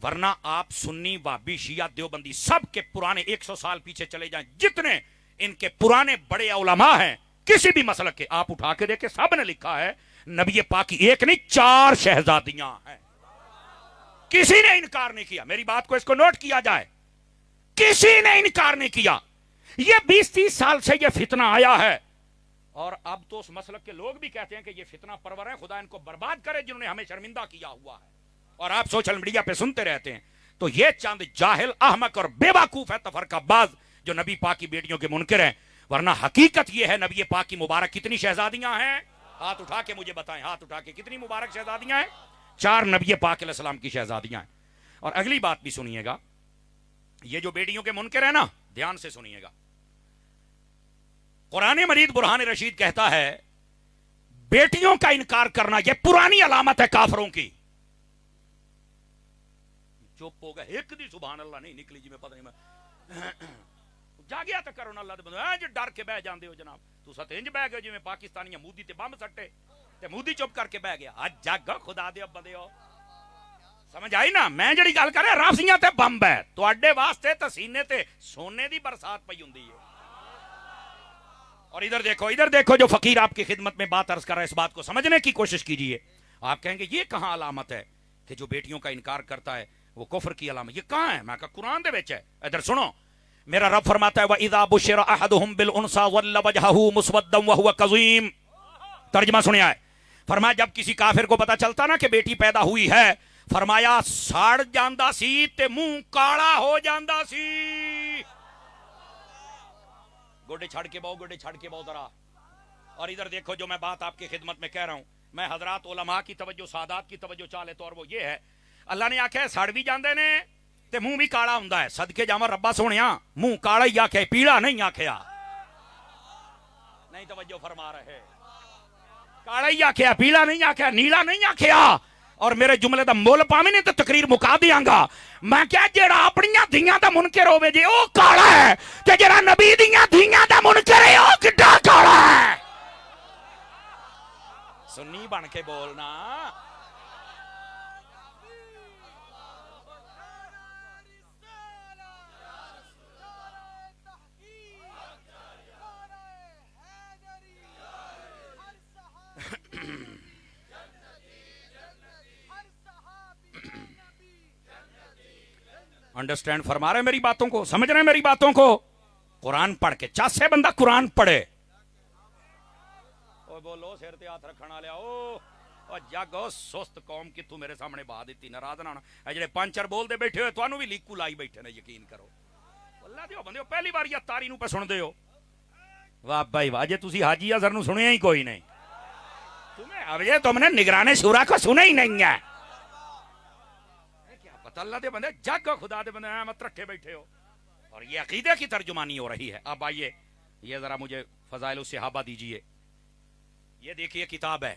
ورنہ آپ سنی وہابی شیعہ دیوبندی سب کے پرانے 100 سال پیچھے چلے جائیں جتنے ان کے پرانے بڑے علماء ہیں کسی بھی مسلک کے آپ اٹھا کے دیکھیں سب نے لکھا ہے نبی پاک کی 1 نہیں 4 شہزادیاں ہیں. کسی نے انکار نہیں کیا. میری بات کو اس کو نوٹ کیا جائے کسی نے انکار نہیں کیا. یہ 20-30 سال سے یہ فتنہ آیا ہے اور اب تو اس مسلک کے لوگ بھی کہتے ہیں کہ یہ فتنہ پرور ہے خدا ان کو برباد کرے جنہوں نے ہمیں شرمندہ کیا ہوا ہے. اور آپ سوشل میڈیا پہ سنتے رہتے ہیں. تو یہ چند جاہل احمق اور بے وقوف ہے تفرقہ باز جو نبی پاک کی بیٹیوں کے منکر ہیں. ورنہ حقیقت یہ ہے نبی پاک کی مبارک کتنی شہزادیاں ہیں؟ ہاتھ اٹھا کے مجھے بتائیں ہاتھ اٹھا کے کتنی مبارک شہزادیاں ہیں؟ 4 نبی پاک علیہ السلام کی شہزادیاں ہیں. اور اگلی بات بھی سنیے گا یہ جو بیٹیوں کے منکر ہیں نا دھیان سے سنیے گا. قرآن مجید برہان رشید کہتا ہے بیٹیوں کا انکار کرنا یہ پرانی علامت ہے کافروں کی. چپ ہو گئے ایک دی سبحان اللہ نہیں نکلی جی میں پتہ نہیں میں جاگیا تو کرو نا اللہ دے بندے جو ڈر کے بہ جاندے ہو جناب تو ست انج بہ گئے جی میں پاکستانی مودی تے بم سٹے تے مودی چپ کر کے بہ گیا. اج جگ خدا دے بندے ہو سمجھ آئی نا میں جڑی گل کر رہا رافیاں تے بم ہے تواڈے واسطے تے سینے تے سونے دی برسات پئی ہوندی ہے. اور ادھر دیکھو جو فقیر آپ کی خدمت میں بات عرض کر رہا ہے اس بات کو سمجھنے کی کوشش کیجئے. آپ کہیں گے یہ کہاں علامت ہے کہ جو بیٹیوں کا انکار کرتا ہے وہ کفر کی علامت؟ یہ کہاں ہے؟ میں کہا قرآن دے وچ ہے. ادھر سنو میرا رب فرماتا ہے وَإِذَا بُشِّرَ أَحَدُهُمْ بِالْأُنْثَىٰ ظَلَّ وَجْهُهُ مُسْوَدًّا وَهُوَ كَظِيمٌ. ترجمہ سنیا ہے فرمایا جب کسی کافر کو پتا چلتا نا کہ بیٹی پیدا ہوئی ہے فرمایا ساڑ جاندا سی تے منہ کالا ہو جاندا سی. گوڈے چھڑ کے باؤ ذرا. اور ادھر دیکھو جو میں بات آپ کی خدمت میں کہہ رہا ہوں میں حضرات علماء کی توجہ سادات کی توجہ چاہ لیتا اور وہ یہ ہے اللہ نے آکھیا سڑ بھی جاندے نے تے منہ بھی کالا ہوندا ہے. صدقے جاواں ربا سونیا منہ کالا ہی آکھیا پیلا نہیں آکھیا. نہیں توجہ فرما رہے کالا ہی آکھیا پیلا نہیں آکھیا نیلا نہیں آکھیا. اور میرے جملے دا مول پاویں نہیں تے تقریر مکا دیاں گا. میں کہیا جیڑا اپنیاں دھیاں دا منکر ہوے جے او کالا ہے تے جیڑا نبی دیاں دھیاں دا منکر ہے او کڈا کالا ہے. سنی بن کے بولنا. انڈرسٹینڈ فرما رہے ہیں میری باتوں کو سمجھ رہے ہیں میری باتوں کو. قرآن پڑھ کے چاسے بندہ قرآن پڑھے. او بولو سر تے ہاتھ رکھن والے او جگ سست قوم کی تو میرے سامنے بہا دیتی ناراض نہ ہونا. اے جڑے پانچر بول دے بیٹھے ہوئے تانوں بھی لیکو لائی بیٹھے نے یقین کرو. اللہ دیو بندے پہلی بار یا تاری نو پہ سن دے ہو. واہ بھائی واہ جے تسی حاجی اظہر نو سنیا ہی کوئی نہیں. تمہیں اب یہ تم نے نگران شورا کو سنا ہی نہیں ہے. کیا پتہ اللہ دے بندے جگ خدا دے بندے مت رکھے بیٹھے ہو. اور یہ عقیدے کی ترجمانی ہو رہی ہے. اب آئیے یہ ذرا مجھے فضائل الصحابہ دیجئے. یہ دیکھیے کتاب ہے،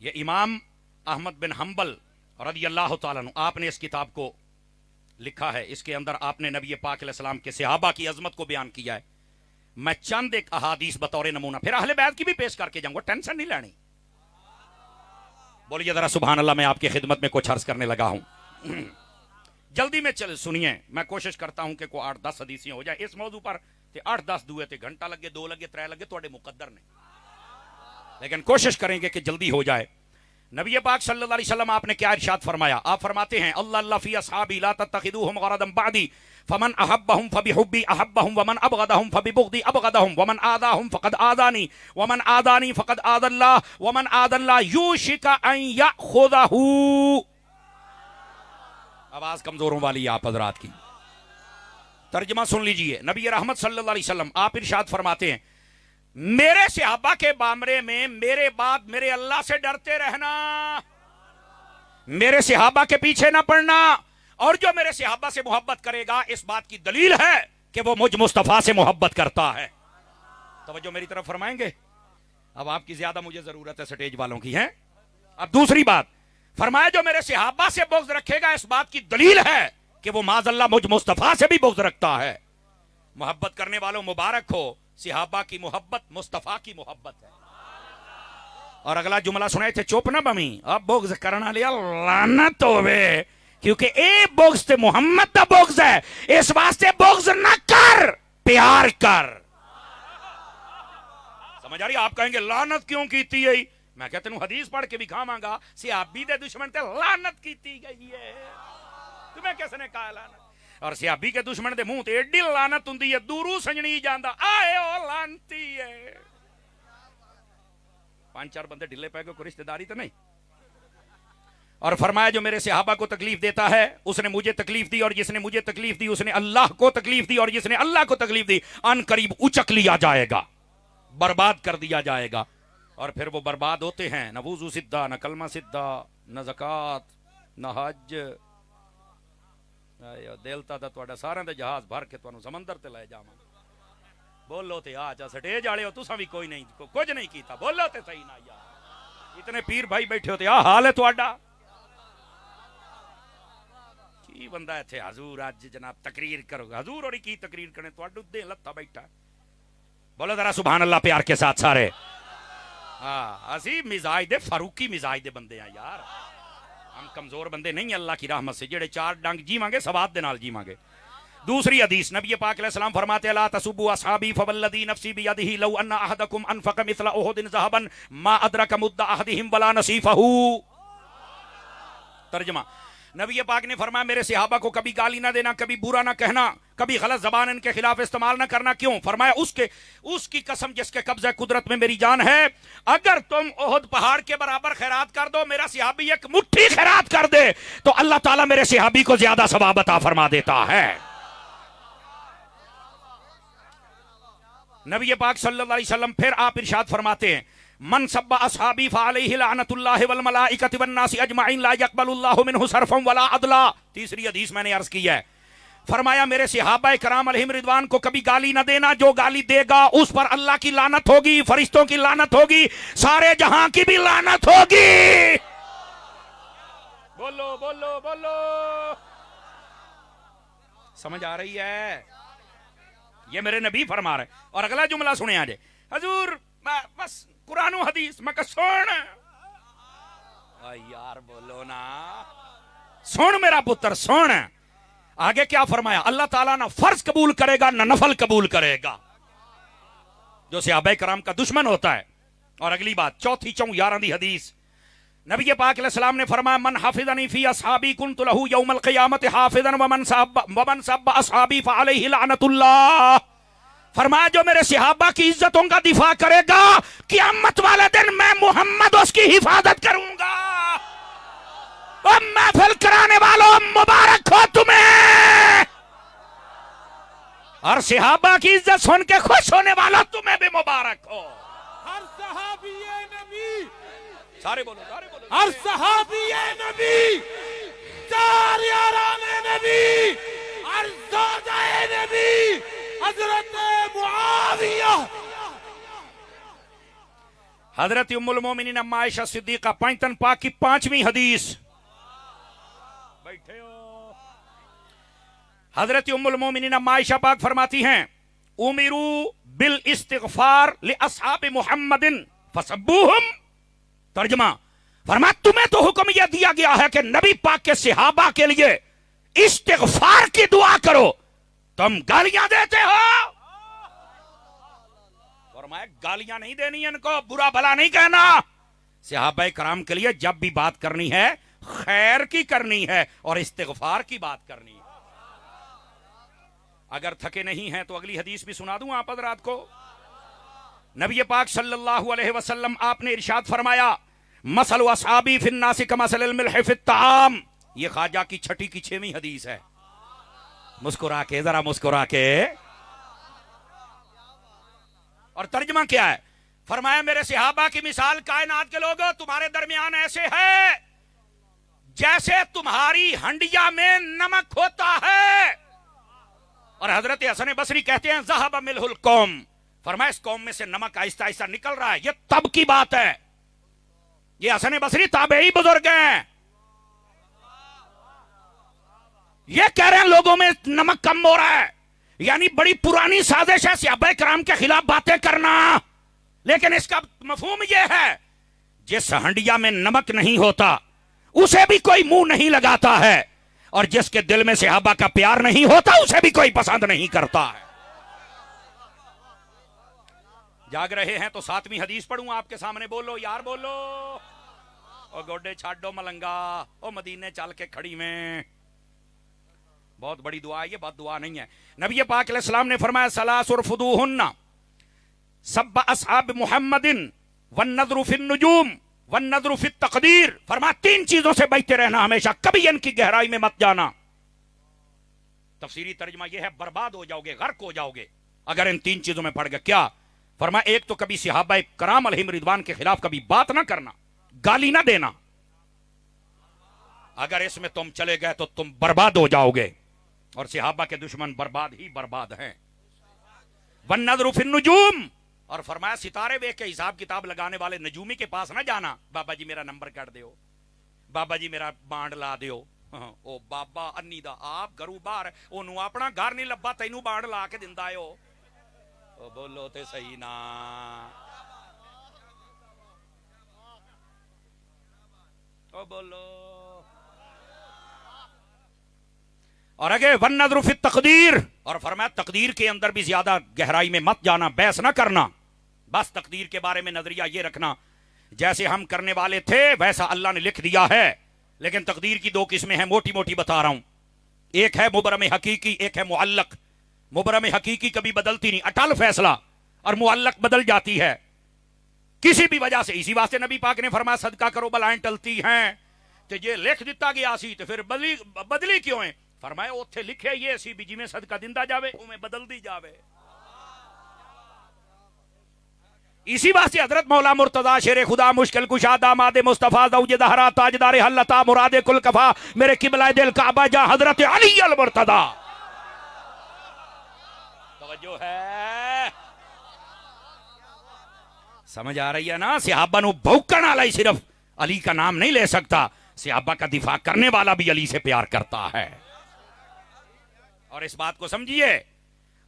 یہ امام احمد بن حنبل رضی اللہ تعالیٰ عنہ آپ نے اس کتاب کو لکھا ہے. اس کے اندر آپ نے نبی پاک علیہ السلام کے صحابہ کی عظمت کو بیان کیا ہے. میں چند ایک احادیث بطور نمونہ پھر اہل بیت کی بھی پیش کر کے جاؤں گا، ٹینشن نہیں لینی. بولیے ذرا سبحان اللہ. میں آپ کی خدمت میں کچھ عرض کرنے لگا ہوں. جلدی میں سنیے، میں کوشش کرتا ہوں کہ کوئی 8-10 حدیثیں ہو جائیں اس موضوع پر. 8-10 دوے تے گھنٹہ لگے، 2 لگے، 3 لگے، تھوڑے مقدر نے، لیکن کوشش کریں گے کہ جلدی ہو جائے. نبی پاک صلی اللہ علیہ وسلم آپ نے کیا ارشاد فرمایا؟ آپ فرماتے ہیں اللہ اللہ فی اصحابی لا تتخذوهم غرضا بعدی فمن احبهم فبحبی احبهم ومن ابغضهم فببغضی ابغضهم ومن آذاهم فقد آذانی ومن آذانی فقد آذى الله ومن آذى الله یوشک ان یأخذه. آواز کمزوروں والی آپ حضرات کی. ترجمہ سن لیجئے. نبی رحمت صلی اللہ علیہ وسلم آپ ارشاد فرماتے ہیں میرے صحابہ کے بارے میں میرے بعد میرے اللہ سے ڈرتے رہنا، میرے صحابہ کے پیچھے نہ پڑنا، اور جو میرے صحابہ سے محبت کرے گا اس بات کی دلیل ہے کہ وہ مجھ مصطفیٰ سے محبت کرتا ہے. توجہ میری طرف فرمائیں گے؟ اب آپ کی زیادہ مجھے ضرورت ہے سٹیج والوں کی ہے. اب دوسری بات فرمایا جو میرے صحابہ سے بغض رکھے گا اس بات کی دلیل ہے کہ وہ معاذ اللہ مجھ مصطفیٰ سے بھی بغض رکھتا ہے. محبت کرنے والوں مبارک ہو، صحابہ کی محبت مصطفیٰ کی محبت ہے. اور اگلا جملہ سنائے تھے چوپ نہ بمی، اب بغض کرنا لیا لعنت ہوئے، کیونکہ اے بغض تے محمد دا بغض ہے، اس واسطے بغض نہ کر، پیار کر. سمجھ آ رہی؟ آپ کہیں گے لعنت کیوں کیتی ہے؟ میں کہتے ہیں حدیث پڑھ کے بھی کھاواں گا صحابی دے دشمن تے لعنت کیتی گئی ہے. تمہیں کس نے کہا لعنت؟ اور صحابی کے دشمن دے منہ تے ایڈی لعنت ہوندی ہے دورو سجنی جاندا آئے او لعنتی ہے. 5-4 بندے ڈھلے پے کوئی رشتہ داری تو نہیں. اور فرمایا جو میرے صحابہ کو تکلیف دیتا ہے اس نے مجھے تکلیف دی، اور جس نے مجھے تکلیف دی اس نے اللہ کو تکلیف دی، اور جس نے اللہ کو تکلیف دی ان قریب اچک لیا جائے گا، برباد کر دیا جائے گا. اور پھر وہ برباد ہوتے ہیں، نہ وضو سدھا، نہ کلمہ سدھا، نہ زکات، نہ حج. دلتا دا تواڈا سارا دے جہاز بھر کے تانوں سمندر تے لے جاواں. بولو تے آ جا سٹیج والے ہو تساں بھی کوئی نہیں کچھ نہیں کیتا، بولو تے صحیح نہ یار. اتنے پیر بھائی بیٹھے ہوتے آ حال ہے تواڈا. کی بندہ ایتھے حضور اج جناب تقریر کرو گا، حضور اور کی تقریر کرنے تواڈے دے لتھا بیٹھا. بولو ذرا سبحان اللہ پیار کے ساتھ سارے. ہاں اسی مزاج دے فاروقی مزاج دے بندے ہیں یار، ہم کمزور بندے نہیں اللہ کی رحمت سے، جڑے 4 ڈنگ جیواں گے سواد دے نال جیواں گے. دوسری حدیث نبی پاک علیہ السلام فرماتے لا تسبوا اصحابی فوالذی نفسی بیدہ لو ان احدکم انفق مثل احد ذهبا ما ادرک مد احدہم ولا نصیفہ. ترجمہ نبی پاک نے فرمایا میرے صحابہ کو کبھی گالی نہ دینا، کبھی برا نہ کہنا، کبھی غلط زبان ان کے خلاف استعمال نہ کرنا. کیوں؟ فرمایا اس کی قسم جس کے قبضہ قدرت میں میری جان ہے، اگر تم احد پہاڑ کے برابر خیرات کر دو، میرا صحابی ایک مٹھی خیرات کر دے تو اللہ تعالیٰ میرے صحابی کو زیادہ ثواب عطا فرما دیتا ہے. نبی پاک صلی اللہ علیہ وسلم پھر آپ ارشاد فرماتے ہیں من سب اصحابی فعلیہ لعنت اللہ والملائکۃ والناس اجمعین لا یقبل اللہ منہ صرفا ولا عدلا. تیسری حدیث میں نے عرض کی ہے، فرمایا میرے صحابہ کرام علیہم رضوان کو کبھی گالی نہ دینا، جو گالی دے گا اس پر اللہ کی لعنت ہوگی، فرشتوں کی لعنت ہوگی، سارے جہاں کی بھی لعنت ہوگی. بولو بولو بولو. سمجھ آ رہی ہے؟ یہ میرے نبی فرما رہے. اور اگلا جملہ سنے آجے حضور بس قرآن و حدیث. میں کہا سن یار بولو نا، سن میرا پتر سن. آگے کیا فرمایا؟ اللہ تعالیٰ نہ فرض قبول کرے گا نہ نفل قبول کرے گا جو صحابہ کرام کا دشمن ہوتا ہے. اور اگلی بات چوتھی 11 دی حدیث نبی پاک علیہ السلام نے فرمایا من حافظنی فی اصحابی کنت لہ یوم القیامت حافظا ومن سب اصحابی فعلیہ لعنت اللہ. فرمایا جو میرے صحابہ کی عزتوں کا دفاع کرے گا قیامت والے دن میں محمد اس کی حفاظت کروں گا. اور محفل کرانے والوں مبارک ہو تمہیں، اور صحابہ کی عزت سن کے خوش ہونے والوں تمہیں بھی مبارک ہو.
ہر صحابی نبی،
سارے بولو سارے بولو،
ہر صحابی نبی، 4 یاران نبی، ہر زوجہ نبی، حضرت معاویہ
حضرت ام المومنین اما عائشہ صدیقہ پنجتن پاک کی 5ویں حدیث. بیٹھے ہو. حضرت ام المومنین اما عائشہ پاک فرماتی ہیں امروا بالاستغفار لاصحاب محمد فسبوہم. ترجمہ فرما تمہیں تو حکم یہ دیا گیا ہے کہ نبی پاک کے صحابہ کے لیے استغفار کی دعا کرو، تم گالیاں دیتے ہو. فرمایا گالیاں نہیں دینی ان کو، برا بھلا نہیں کہنا. صحابہ کرام کے لیے جب بھی بات کرنی ہے خیر کی کرنی ہے اور استغفار کی بات کرنی ہے. اگر تھکے نہیں ہیں تو اگلی حدیث بھی سنا دوں آپ حضرات کو. نبی پاک صلی اللہ علیہ وسلم آپ نے ارشاد فرمایا مثل اصحابی فی الناس کمثل الملح فی الطعام. یہ خواجہ کی چھٹی کی 6ویں حدیث ہے. مسکرا کے ذرا مسکرا کے. اور ترجمہ کیا ہے؟ فرمایا میرے صحابہ کی مثال کائنات کے لوگوں تمہارے درمیان ایسے ہے جیسے تمہاری ہنڈیا میں نمک ہوتا ہے. اور حضرت حسن بصری کہتے ہیں ذہب ملح القوم. فرمایا اس قوم میں سے نمک آہستہ آہستہ نکل رہا ہے. یہ تب کی بات ہے. یہ حسن بصری تابعی بزرگ ہیں. یہ کہہ رہے ہیں لوگوں میں نمک کم ہو رہا ہے، یعنی بڑی پرانی سازش ہے صحابہ کرام کے خلاف باتیں کرنا. لیکن اس کا مفہوم یہ ہے جس ہنڈیا میں نمک نہیں ہوتا اسے بھی کوئی منہ نہیں لگاتا ہے، اور جس کے دل میں صحابہ کا پیار نہیں ہوتا اسے بھی کوئی پسند نہیں کرتا ہے. جاگ رہے ہیں تو 7ویں حدیث پڑھوں آپ کے سامنے. بولو یار بولو. او گوڈے چھاڈو ملنگا، او مدینے چل کے کھڑی میں. بہت بڑی دعا ہے یہ، بات دعا نہیں ہے. نبی پاک علیہ السلام نے فرمایا ثلاث ارفضوہن سب اصحاب محمد والنظر فی النجوم والنظر فی التقدیر. فرمایا 3 چیزوں سے بچتے رہنا ہمیشہ، کبھی ان کی گہرائی میں مت جانا. تفسیری ترجمہ یہ ہے برباد ہو جاؤ گے، غرق ہو جاؤ گے اگر ان 3 چیزوں میں پڑ گئے. کیا؟ فرمایا ایک تو کبھی صحابہ کرام علیہم رضوان کے خلاف کبھی بات نہ کرنا، گالی نہ دینا. اگر اس میں تم چلے گئے تو تم برباد ہو جاؤ گے، اور صحابہ کے دشمن برباد ہی برباد ہیں. والنظر فی النجوم. اور فرمایا ستارے دیکھ کے حساب کتاب لگانے والے نجومی کے پاس نہ جانا. بابا جی میرا نمبر کر دیو، بابا جی میرا بانڈ لا دیو. او بابا انی دا آپ گھروں باہر اونوں اپنا گھر نہیں لبا تینوں بانڈ لا کے دیندا ہے. او بولو تے صحیح نا. او بولو. اور اگے والنظر فی التقدیر. اور فرمایا تقدیر کے اندر بھی زیادہ گہرائی میں مت جانا، بحث نہ کرنا. بس تقدیر کے بارے میں نظریہ یہ رکھنا جیسے ہم کرنے والے تھے ویسا اللہ نے لکھ دیا ہے. لیکن تقدیر کی 2 قسمیں ہیں، موٹی موٹی بتا رہا ہوں. ایک ہے مبرم حقیقی، ایک ہے معلق. مبرم حقیقی کبھی بدلتی نہیں، اٹل فیصلہ. اور معلق بدل جاتی ہے کسی بھی وجہ سے. اسی واسطے نبی پاک نے فرمایا صدقہ کرو بلائیں ٹلتی ہیں. تو یہ لکھ دیتا گیا سی تو پھر بدلی کیوں ہے؟ فرمایا اوتھے لکھے یہ سی بھی جی میں صدقہ دیندا جاوے اویں بدل دی جاوے. اسی واسطے حضرت مولا مرتضی شیر خدا مشکل کشا داماد مصطفیٰ زوج دہرا تاجدار حلتا مراد کل کفا میرے قبلہ دل کعبہ جا حضرت علی المرتضی. توجہ ہے، سمجھ آ رہی ہے نا؟ صحابہ نو بھوکن والا صرف علی کا نام نہیں لے سکتا، صحابہ کا دفاع کرنے والا بھی علی سے پیار کرتا ہے. اور اس بات کو سمجھیے،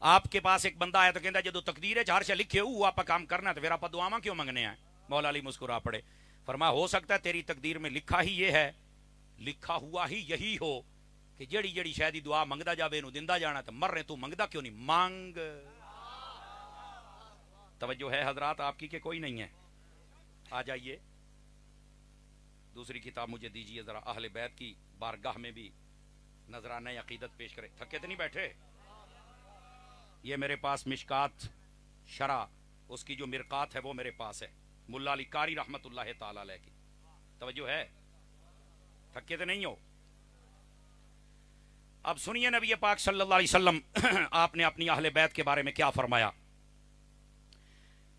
آپ کے پاس ایک بندہ ہے تو کہتا جدو تقدیر ہے ہر شے لکھے ہو آپ کام کرنا تو پھر آپ دعاواں کیوں منگنے ہیں؟ مولا علی مسکرا پڑے. فرما ہو سکتا ہے تیری تقدیر میں لکھا ہی یہ ہے، لکھا ہوا ہی یہی ہو کہ جڑی جڑی شاید دعا منگدا جاوے نو دیندا جانا. تو مر رہے تو منگدا کیوں نہیں؟ مانگ. توجہ ہے حضرات آپ کی کہ کوئی نہیں ہے؟ آ جائیے دوسری کتاب مجھے دیجیے ذرا. اہل بیت کی بارگاہ میں بھی نذرانہ عقیدت پیش کرے. تھکے تو نہیں بیٹھے؟ یہ میرے پاس مشکات شرح اس کی جو مرقات ہے وہ میرے پاس ہے، ملا علی قاری رحمت اللہ تعالی علیہ کی. توجہ ہے؟ تھکے تو نہیں ہو؟ اب سنیے نبی پاک صلی اللہ علیہ وسلم آپ نے اپنی اہل بیت کے بارے میں کیا فرمایا.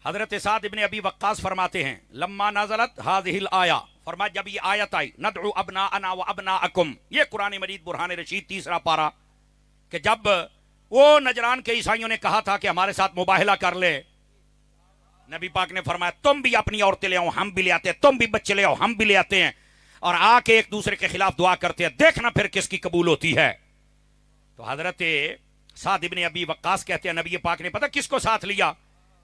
حضرت سعد ابن ابی وقاص فرماتے ہیں لما نازلت هذه الآیہ، فرمایا جب یہ آیت آئی ندعو ابناءنا وابناءکم، یہ قرآن مجید برہان رشید 3 پارہ، کہ جب وہ نجران کے عیسائیوں نے کہا تھا کہ ہمارے ساتھ مباہلہ کر لے، نبی پاک نے فرمایا تم بھی اپنی عورتیں لے آؤ ہم بھی لے آتے ہیں, تم بھی بچے لے آؤ ہم بھی لے آتے ہیں, اور آ کے ایک دوسرے کے خلاف دعا کرتے ہیں, دیکھنا پھر کس کی قبول ہوتی ہے. تو حضرت سعد ابن ابی وقاص کہتے ہیں نبی پاک نے پتہ کس کو ساتھ لیا؟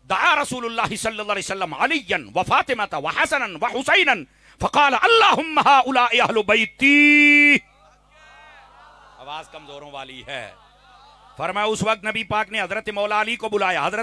دعا رسول اللہ صلی اللہ علیہ وسلم علیا وفاطمہ وحسنا وحسینا فقال اللہم ہؤلاء اہل بیتی. آواز کمزوروں والی ہے. فرمایا اس وقت نبی پاک نے حضرت مولا علی کو بلایا, حضرت